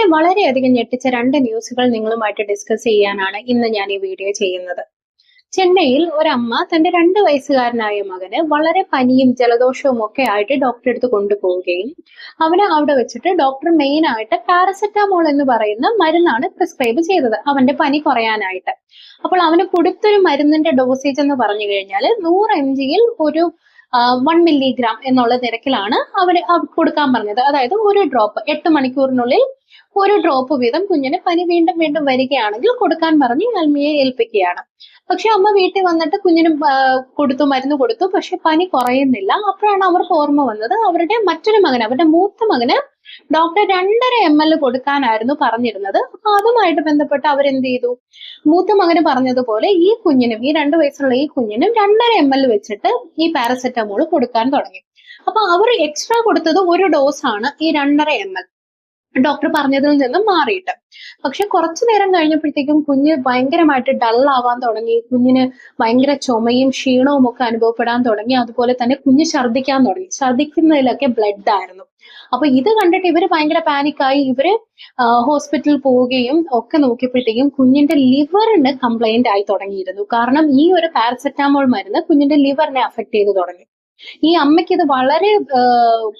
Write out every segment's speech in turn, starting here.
എന്നെ വളരെയധികം ഞെട്ടിച്ച 2 ന്യൂസുകൾ നിങ്ങളുമായിട്ട് ഡിസ്കസ് ചെയ്യാനാണ് ഇന്ന് ഞാൻ ഈ വീഡിയോ ചെയ്യുന്നത്. ചെന്നൈയിൽ ഒരമ്മ തന്റെ 2 വയസ്സുകാരനായ മകന് വളരെ പനിയും ജലദോഷവും ഒക്കെ ആയിട്ട് ഡോക്ടറെ അടുത്ത് കൊണ്ടുപോവുകയും അവന് അവിടെ വെച്ചിട്ട് ഡോക്ടർ മെയിൻ ആയിട്ട് പാരസെറ്റാമോൾ എന്ന് പറയുന്ന മരുന്നാണ് പ്രിസ്ക്രൈബ് ചെയ്തത് അവന്റെ പനി കുറയാനായിട്ട്. അപ്പോൾ അവന് കൊടുത്തൊരു മരുന്നിന്റെ ഡോസേജ് എന്ന് പറഞ്ഞു കഴിഞ്ഞാൽ 100 mg ഒരു 1 മില്ലിഗ്രാം എന്നുള്ള നിരക്കിലാണ് അവന് കൊടുക്കാൻ പറഞ്ഞത്. അതായത് ഒരു ഡ്രോപ്പ് 8 മണിക്കൂറിനുള്ളിൽ ഒരു ഡ്രോപ്പ് വീതം കുഞ്ഞിന് പനി വീണ്ടും വീണ്ടും വരികയാണെങ്കിൽ കൊടുക്കാൻ പറഞ്ഞ് അൽമിയെ ഏൽപ്പിക്കുകയാണ്. പക്ഷെ അമ്മ വീട്ടിൽ വന്നിട്ട് കുഞ്ഞിന് മരുന്ന് കൊടുത്തു. പക്ഷെ പനി കുറയുന്നില്ല. അപ്പോഴാണ് അവർക്ക് ഓർമ്മ വന്നത് അവരുടെ മറ്റൊരു മകന്, അവരുടെ മൂത്ത മകന് ഡോക്ടർ 2.5 ml കൊടുക്കാനായിരുന്നു പറഞ്ഞിരുന്നത്. അപ്പൊ അതുമായിട്ട് ബന്ധപ്പെട്ട് അവരെന്ത് ചെയ്തു, മൂത്ത മകന് പറഞ്ഞതുപോലെ ഈ കുഞ്ഞിനും, ഈ 2 വയസ്സുള്ള ഈ കുഞ്ഞിനും 2.5 ml വെച്ചിട്ട് ഈ പാരസെറ്റമോൾ കൊടുക്കാൻ തുടങ്ങി. അപ്പൊ അവർ എക്സ്ട്രാ കൊടുത്തത് ഒരു ഡോസ് ആണ്, ഈ 2.5 ml ഡോക്ടർ പറഞ്ഞതിൽ നിന്നും മാറിയിട്ട്. പക്ഷെ കുറച്ചു നേരം കഴിഞ്ഞപ്പോഴത്തേക്കും കുഞ്ഞ് ഭയങ്കരമായിട്ട് ഡൾ ആവാൻ തുടങ്ങി. കുഞ്ഞിന് ഭയങ്കര ചുമയും ക്ഷീണവും ഒക്കെ അനുഭവപ്പെടാൻ തുടങ്ങി. അതുപോലെ തന്നെ കുഞ്ഞ് ഛർദ്ദിക്കാൻ തുടങ്ങി. ഛർദ്ദിക്കുന്നതിലൊക്കെ ബ്ലഡ് ആയിരുന്നു. അപ്പൊ ഇത് കണ്ടിട്ട് ഇവര് ഭയങ്കര പാനിക്കായി. ഇവര് ഹോസ്പിറ്റലിൽ പോവുകയും ഒക്കെ നോക്കിയപ്പോഴത്തേക്കും കുഞ്ഞിന്റെ ലിവറിന് കംപ്ലൈന്റ് ആയി തുടങ്ങിയിരുന്നു. കാരണം ഈ ഒരു പാരസെറ്റാമോൾ മരുന്ന് കുഞ്ഞിന്റെ ലിവറിനെ അഫക്ട് ചെയ്ത് തുടങ്ങി. ഈ അമ്മയ്ക്ക് ഇത് വളരെ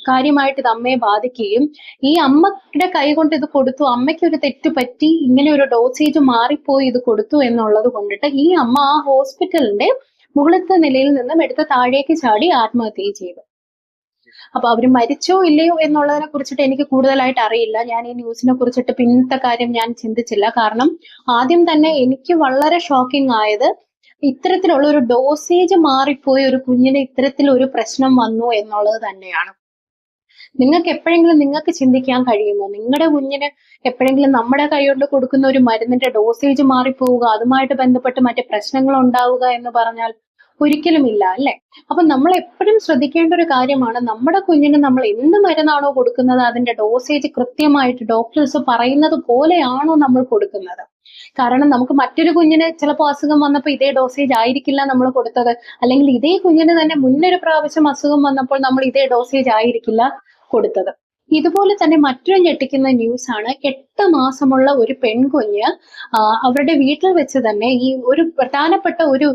കാര്യമായിട്ട് ഇത് അമ്മയെ ബാധിക്കുകയും ഈ അമ്മയുടെ കൈ കൊണ്ട് ഇത് കൊടുത്തു, അമ്മയ്ക്ക് ഒരു തെറ്റ് പറ്റി, ഇങ്ങനെ ഒരു ഡോസേജ് മാറിപ്പോയി ഇത് കൊടുത്തു എന്നുള്ളത് കൊണ്ടിട്ട് ഈ അമ്മ ആ ഹോസ്പിറ്റലിന്റെ മുകളിലത്തെ നിലയിൽ നിന്നും എടുത്ത് താഴേക്ക് ചാടി ആത്മഹത്യ ചെയ്തു. അപ്പൊ അവര് മരിച്ചോ ഇല്ലയോ എന്നുള്ളതിനെ കുറിച്ചിട്ട് എനിക്ക് കൂടുതലായിട്ട് അറിയില്ല. ഞാൻ ഈ ന്യൂസിനെ കുറിച്ചിട്ട് പിന്നത്തെ കാര്യം ഞാൻ ചിന്തിച്ചില്ല. കാരണം ആദ്യം തന്നെ എനിക്ക് വളരെ ഷോക്കിംഗ് ആയത് ഇത്തരത്തിലുള്ള ഒരു ഡോസേജ് മാറിപ്പോയി ഒരു കുഞ്ഞിന് ഇത്തരത്തിലൊരു പ്രശ്നം വന്നു എന്നുള്ളത് തന്നെയാണ്. നിങ്ങൾക്ക് എപ്പോഴെങ്കിലും നിങ്ങൾക്ക് ചിന്തിക്കാൻ കഴിയുമോ, നിങ്ങളുടെ കുഞ്ഞിന് എപ്പോഴെങ്കിലും നമ്മുടെ കൈകൊണ്ട് കൊടുക്കുന്ന ഒരു മരുന്നിന്റെ ഡോസേജ് മാറിപ്പോവുക, അതുമായിട്ട് ബന്ധപ്പെട്ട് മറ്റു പ്രശ്നങ്ങൾ ഉണ്ടാവുക എന്ന് പറഞ്ഞാൽ ഒരിക്കലും ഇല്ല, അല്ലെ? അപ്പൊ നമ്മൾ എപ്പോഴും ശ്രദ്ധിക്കേണ്ട ഒരു കാര്യമാണ്, നമ്മുടെ കുഞ്ഞിന് നമ്മൾ എന്ത് മരുന്നാണോ കൊടുക്കുന്നത് അതിന്റെ ഡോസേജ് കൃത്യമായിട്ട് ഡോക്ടേഴ്സ് പറയുന്നത് പോലെയാണോ നമ്മൾ കൊടുക്കുന്നത്. കാരണം നമുക്ക് മറ്റൊരു കുഞ്ഞിന് ചിലപ്പോൾ അസുഖം വന്നപ്പോൾ ഇതേ ഡോസേജ് ആയിരിക്കില്ല നമ്മൾ കൊടുത്തത്, അല്ലെങ്കിൽ ഇതേ കുഞ്ഞിന് തന്നെ മുന്നൊരു പ്രാവശ്യം അസുഖം വന്നപ്പോൾ നമ്മൾ ഇതേ ഡോസേജ് ആയിരിക്കില്ല കൊടുത്തത്. ഇതുപോലെ തന്നെ മറ്റൊരു ഞെട്ടിക്കുന്ന ന്യൂസ് ആണ്, 8 മാസമുള്ള ഒരു പെൺകുഞ്ഞ് അവരുടെ വീട്ടിൽ വെച്ച് തന്നെ ഈ ഒരു പ്രധാനപ്പെട്ട ഒരു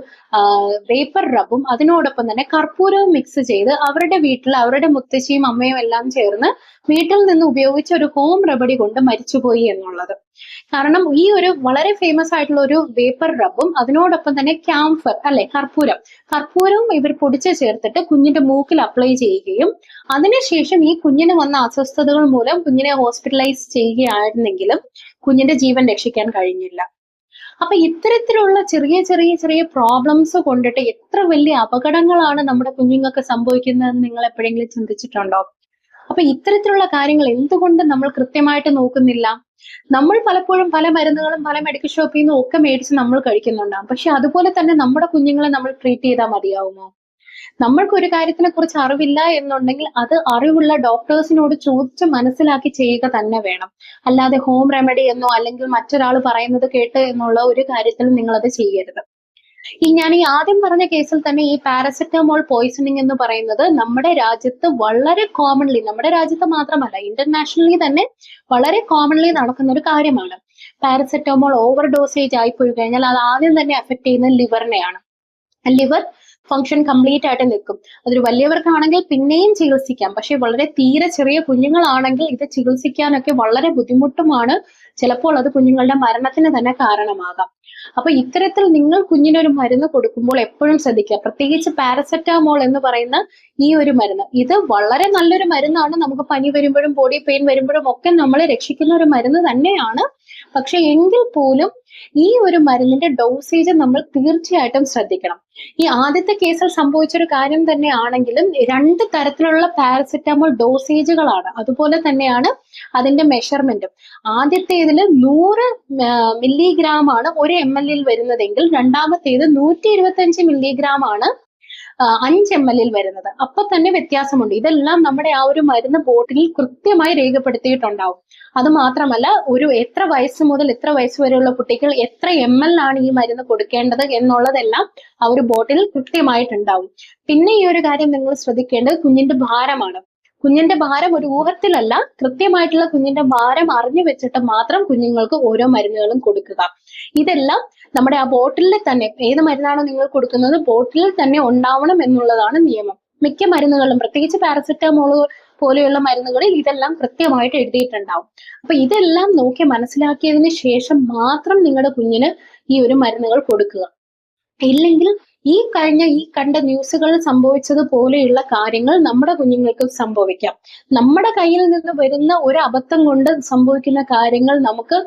വേപ്പർ റബ്ബും അതിനോടൊപ്പം തന്നെ കർപ്പൂരവും മിക്സ് ചെയ്ത് അവരുടെ വീട്ടിൽ അവരുടെ മുത്തശ്ശിയും അമ്മയും എല്ലാം ചേർന്ന് വീട്ടിൽ നിന്ന് ഉപയോഗിച്ച ഒരു ഹോം റെമഡി കൊണ്ട് മരിച്ചുപോയി എന്നുള്ളത്. കാരണം ഈ ഒരു വളരെ ഫേമസ് ആയിട്ടുള്ള ഒരു വേപ്പർ റബ്ബും അതിനോടൊപ്പം തന്നെ ക്യാംഫർ, അല്ലെ, കർപ്പൂരവും ഇവർ പൊടിച്ച് ചേർത്തിട്ട് കുഞ്ഞിന്റെ മൂക്കിൽ അപ്ലൈ ചെയ്യുകയും അതിനുശേഷം ഈ കുഞ്ഞിന് വന്ന അസ്വസ്ഥതകൾ മൂലം കുഞ്ഞിനെ ഹോസ്പിറ്റലൈസ് ചെയ്യുകയായിരുന്നെങ്കിലും കുഞ്ഞിന്റെ ജീവൻ രക്ഷിക്കാൻ കഴിഞ്ഞില്ല. അപ്പൊ ഇത്തരത്തിലുള്ള ചെറിയ ചെറിയ ചെറിയ പ്രോബ്ലംസ് കൊണ്ടിട്ട് എത്ര വലിയ അപകടങ്ങളാണ് നമ്മുടെ കുഞ്ഞുങ്ങൾക്ക് സംഭവിക്കുന്നതെന്ന് നിങ്ങൾ എപ്പോഴെങ്കിലും ചിന്തിച്ചിട്ടുണ്ടോ? അപ്പൊ ഇത്തരത്തിലുള്ള കാര്യങ്ങൾ എന്തുകൊണ്ട് നമ്മൾ കൃത്യമായിട്ട് നോക്കുന്നില്ല? നമ്മൾ പലപ്പോഴും പല മരുന്നുകളും പല മെഡിക്കൽ ഷോപ്പിൽ നിന്നും ഒക്കെ മേടിച്ച് നമ്മൾ കഴിക്കുന്നുണ്ടാവും. പക്ഷെ അതുപോലെ തന്നെ നമ്മുടെ കുഞ്ഞുങ്ങളെ നമ്മൾ ട്രീറ്റ് ചെയ്താൽ മതിയാവുമോ? നമ്മൾക്ക് ഒരു കാര്യത്തിനെ കുറിച്ച് അറിവില്ല എന്നുണ്ടെങ്കിൽ അത് അറിവുള്ള ഡോക്ടേഴ്സിനോട് ചോദിച്ച് മനസ്സിലാക്കി ചെയ്യുക തന്നെ വേണം. അല്ലാതെ ഹോം റെമഡി എന്നോ അല്ലെങ്കിൽ മറ്റൊരാൾ പറയുന്നത് കേട്ട് എന്നുള്ള ഒരു കാര്യത്തിലും നിങ്ങൾ അത് ചെയ്യരുത്. ഞാൻ ഈ ആദ്യം പറഞ്ഞ കേസിൽ തന്നെ ഈ പാരസെറ്റമോൾ പോയിസണിങ് എന്ന് പറയുന്നത് നമ്മുടെ രാജ്യത്ത് വളരെ കോമൺലി, നമ്മുടെ രാജ്യത്ത് മാത്രമല്ല ഇന്റർനാഷണലി തന്നെ വളരെ കോമൺലി നടക്കുന്ന ഒരു കാര്യമാണ്. പാരസെറ്റമോൾ ഓവർ ഡോസേജ് ആയിപ്പോയി കഴിഞ്ഞാൽ അത് ആദ്യം തന്നെ അഫക്ട് ചെയ്യുന്നത് ലിവറിനെയാണ്. ലിവർ ഫംഗ്ഷൻ കംപ്ലീറ്റ് ആയിട്ട് നിൽക്കും. അതൊരു വലിയവർക്കാണെങ്കിൽ പിന്നെയും ചികിത്സിക്കാം. പക്ഷെ വളരെ തീരെ ചെറിയ കുഞ്ഞുങ്ങളാണെങ്കിൽ ഇത് ചികിത്സിക്കാനൊക്കെ വളരെ ബുദ്ധിമുട്ടുമാണ്. ചിലപ്പോൾ അത് കുഞ്ഞുങ്ങളുടെ മരണത്തിന് തന്നെ കാരണമാകാം. അപ്പൊ ഇത്തരത്തിൽ നിങ്ങൾ കുഞ്ഞിനൊരു മരുന്ന് കൊടുക്കുമ്പോൾ എപ്പോഴും ശ്രദ്ധിക്കുക. പ്രത്യേകിച്ച് പാരസെറ്റാമോൾ എന്ന് പറയുന്ന ഈ ഒരു മരുന്ന്, ഇത് വളരെ നല്ലൊരു മരുന്നാണ്. നമുക്ക് പനി വരുമ്പോഴും ബോഡി പെയിൻ വരുമ്പോഴും ഒക്കെ നമ്മളെ രക്ഷിക്കുന്ന ഒരു മരുന്ന് തന്നെയാണ്. പക്ഷെ എങ്കിൽ പോലും ഈ ഒരു മരുന്നിന്റെ ഡോസേജ് നമ്മൾ തീർച്ചയായിട്ടും ശ്രദ്ധിക്കണം. ഈ ആദ്യത്തെ കേസിൽ സംഭവിച്ചൊരു കാര്യം തന്നെ ആണെങ്കിലും 2 തരത്തിലുള്ള പാരസെറ്റാമോൾ ഡോസേജുകളാണ്. അതുപോലെ തന്നെയാണ് അതിന്റെ മെഷർമെന്റും. ആദ്യത്തേതിൽ 100 മില്ലിഗ്രാം ആണ് 1 ml വരുന്നതെങ്കിൽ രണ്ടാമത്തേത് 125 മില്ലിഗ്രാം ആണ് 5 ml വരുന്നത്. അപ്പൊ തന്നെ വ്യത്യാസമുണ്ട്. ഇതെല്ലാം നമ്മുടെ ആ ഒരു മരുന്ന് ബോട്ടിലിൽ കൃത്യമായി രേഖപ്പെടുത്തിയിട്ടുണ്ടാവും. അത് മാത്രമല്ല, ഒരു എത്ര വയസ്സ് മുതൽ എത്ര വയസ്സ് വരെയുള്ള കുട്ടികൾ എത്ര ml ആണ് ഈ മരുന്ന് കൊടുക്കേണ്ടത് എന്നുള്ളതെല്ലാം ആ ഒരു ബോട്ടിലിൽ കൃത്യമായിട്ടുണ്ടാവും. പിന്നെ ഈ ഒരു കാര്യം നിങ്ങൾ ശ്രദ്ധിക്കേണ്ടത് കുഞ്ഞിന്റെ ഭാരമാണ്. കുഞ്ഞിന്റെ ഭാരം ഒരു ഊഹത്തിലല്ല, കൃത്യമായിട്ടുള്ള കുഞ്ഞിന്റെ ഭാരം അറിഞ്ഞു വെച്ചിട്ട് മാത്രം കുഞ്ഞുങ്ങൾക്ക് ഓരോ മരുന്നുകളും കൊടുക്കുക. ഇതെല്ലാം നമ്മുടെ ആ ബോട്ടിലിൽ തന്നെ, ഏത് മരുന്നാണോ നിങ്ങൾ കൊടുക്കുന്നത് ബോട്ടിലിൽ തന്നെ ഉണ്ടാവണം എന്നുള്ളതാണ് നിയമം. മിക്ക മരുന്നുകളും, പ്രത്യേകിച്ച് പാരസെറ്റമോൾ പോലെയുള്ള മരുന്നുകളിൽ ഇതെല്ലാം കൃത്യമായിട്ട് എഴുതിയിട്ടുണ്ടാവും. അപ്പൊ ഇതെല്ലാം നോക്കി മനസ്സിലാക്കിയതിന് ശേഷം മാത്രം നിങ്ങളുടെ കുഞ്ഞിന് ഈ ഒരു മരുന്നുകൾ കൊടുക്കുക. ഇല്ലെങ്കിൽ ഈ കണ്ട ന്യൂസുകളിൽ സംഭവിച്ചത് പോലെയുള്ള കാര്യങ്ങൾ നമ്മുടെ കുഞ്ഞുങ്ങൾക്ക് സംഭവിക്കാം. നമ്മുടെ കയ്യിൽ നിന്ന് വരുന്ന ഒരു അബദ്ധം കൊണ്ട് സംഭവിക്കുന്ന കാര്യങ്ങൾ നമുക്ക്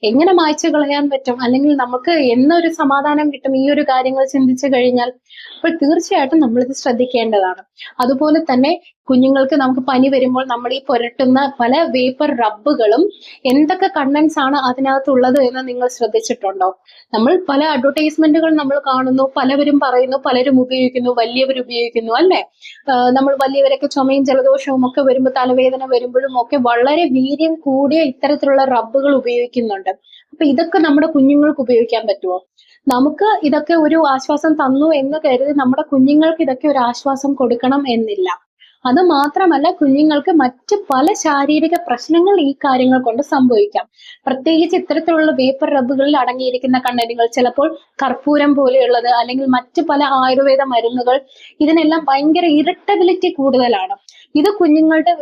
എങ്ങനെ മായ്ച്ചു കളയാൻ പറ്റും, അല്ലെങ്കിൽ നമുക്ക് എന്നൊരു സമാധാനം കിട്ടും ഈ ഒരു കാര്യങ്ങൾ ചിന്തിച്ചു കഴിഞ്ഞാൽ? അപ്പോൾ തീർച്ചയായിട്ടും നമ്മളിത് ശ്രദ്ധിക്കേണ്ടതാണ്. അതുപോലെ തന്നെ കുഞ്ഞുങ്ങൾക്ക് നമുക്ക് പനി വരുമ്പോൾ നമ്മൾ ഈ പുരട്ടുന്ന പല വേപ്പർ റബ്ബുകളും എന്തൊക്കെ കണ്ടൻസ് ആണ് അതിനകത്തുള്ളത് എന്ന് നിങ്ങൾ ശ്രദ്ധിച്ചിട്ടുണ്ടോ? നമ്മൾ പല അഡ്വർടൈസ്മെന്റുകൾ നമ്മൾ കാണുന്നു, പലവരും പറയുന്നു, പലരും ഉപയോഗിക്കുന്നു, വലിയവർ ഉപയോഗിക്കുന്നു, അല്ലെ? നമ്മൾ വലിയവരൊക്കെ ചുമയും ജലദോഷവും ഒക്കെ വരുമ്പോൾ, തലവേദന വരുമ്പോഴും ഒക്കെ വളരെ വീര്യം കൂടിയ ഇത്തരത്തിലുള്ള റബ്ബുകൾ ഉപയോഗിക്കുന്നുണ്ട്. അപ്പൊ ഇതൊക്കെ നമ്മുടെ കുഞ്ഞുങ്ങൾക്ക് ഉപയോഗിക്കാൻ പറ്റുമോ? നമുക്ക് ഇതൊക്കെ ഒരു ആശ്വാസം തന്നു എന്ന് കരുതി നമ്മുടെ കുഞ്ഞുങ്ങൾക്ക് ഇതൊക്കെ ഒരു ആശ്വാസം കൊടുക്കണം എന്നില്ല. അത് മാത്രമല്ല, കുഞ്ഞുങ്ങൾക്ക് മറ്റ് പല ശാരീരിക പ്രശ്നങ്ങൾ ഈ കാര്യങ്ങൾ കൊണ്ട് സംഭവിക്കാം. പ്രത്യേകിച്ച് ഇത്തരത്തിലുള്ള വേപ്പർ റബ്ബുകളിൽ അടങ്ങിയിരിക്കുന്ന കണ്ടന്റുകൾ, ചിലപ്പോൾ കർപ്പൂരം പോലെയുള്ളത്, അല്ലെങ്കിൽ മറ്റ് പല ആയുർവേദ മരുന്നുകൾ, ഇതിനെല്ലാം ഭയങ്കര ഇറിറ്റബിലിറ്റി കൂടുതലാണ്. ഇത് കുഞ്ഞുങ്ങളുടെ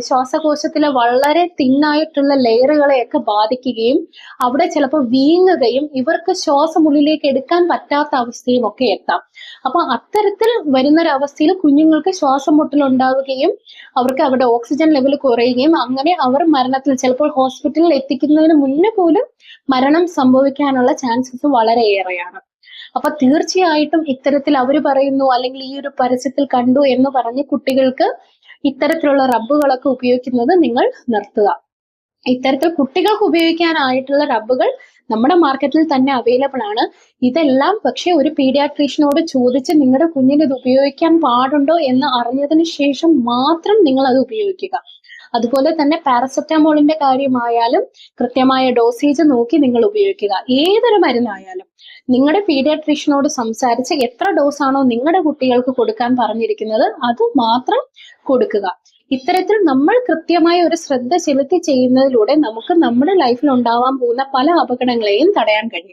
ശ്വാസകോശത്തിലെ വളരെ തിന്നായിട്ടുള്ള ലെയറുകളെയൊക്കെ ബാധിക്കുകയും അവിടെ ചിലപ്പോൾ വീങ്ങുകയും ഇവർക്ക് ശ്വാസം ഉള്ളിലേക്ക് എടുക്കാൻ പറ്റാത്ത അവസ്ഥയും ഒക്കെ എത്താം. അപ്പൊ അത്തരത്തിൽ വരുന്നൊരവസ്ഥയിൽ കുഞ്ഞുങ്ങൾക്ക് ശ്വാസം മുട്ടലുണ്ടാവുകയും അവർക്ക് അവിടെ ഓക്സിജൻ ലെവൽ കുറയുകയും അങ്ങനെ അവർ മരണത്തിൽ, ചിലപ്പോൾ ഹോസ്പിറ്റലിൽ എത്തിക്കുന്നതിന് മുന്നേ പോലും മരണം സംഭവിക്കാനുള്ള ചാൻസസ് വളരെ ഏറെയാണ്. അപ്പൊ തീർച്ചയായിട്ടും ഇത്തരത്തിൽ അവർ പറയുന്നു, അല്ലെങ്കിൽ ഈ ഒരു പരസ്യത്തിൽ കണ്ടു എന്ന് പറഞ്ഞ് കുട്ടികൾക്ക് ഇത്തരത്തിലുള്ള റബ്ബുകളൊക്കെ ഉപയോഗിക്കുന്നത് നിങ്ങൾ നിർത്തുക. ഇത്തരത്തിൽ കുട്ടികൾക്ക് ഉപയോഗിക്കാനായിട്ടുള്ള റബ്ബുകൾ നമ്മുടെ മാർക്കറ്റിൽ തന്നെ അവൈലബിൾ ആണ്. ഇതെല്ലാം പക്ഷെ ഒരു പീഡിയാട്രീഷ്യനോട് ചോദിച്ച് നിങ്ങളുടെ കുഞ്ഞിന് ഇത് ഉപയോഗിക്കാൻ പാടുണ്ടോ എന്ന് അറിഞ്ഞതിന് ശേഷം മാത്രം നിങ്ങൾ അത് ഉപയോഗിക്കുക. അതുപോലെ തന്നെ പാരസെറ്റമോളിന്റെ കാര്യമായാലും കൃത്യമായ ഡോസേജ് നോക്കി നിങ്ങൾ ഉപയോഗിക്കുക. ഏതൊരു മരുന്നായാലും നിങ്ങളുടെ പീഡിയാട്രീഷ്യനോട് സംസാരിച്ച് എത്ര ഡോസ് ആണോ നിങ്ങളുടെ കുട്ടികൾക്ക് കൊടുക്കാൻ പറഞ്ഞിരിക്കുന്നത് അത് മാത്രം കൊടുക്കുക. ഇത്തരത്തിൽ നമ്മൾ കൃത്യമായ ഒരു ശ്രദ്ധ ചെലുത്തി ചെയ്യുന്നതിലൂടെ നമുക്ക് നമ്മുടെ ലൈഫിൽ ഉണ്ടാവാൻ പോകുന്ന പല അപകടങ്ങളെയും തടയാൻ കഴിയും.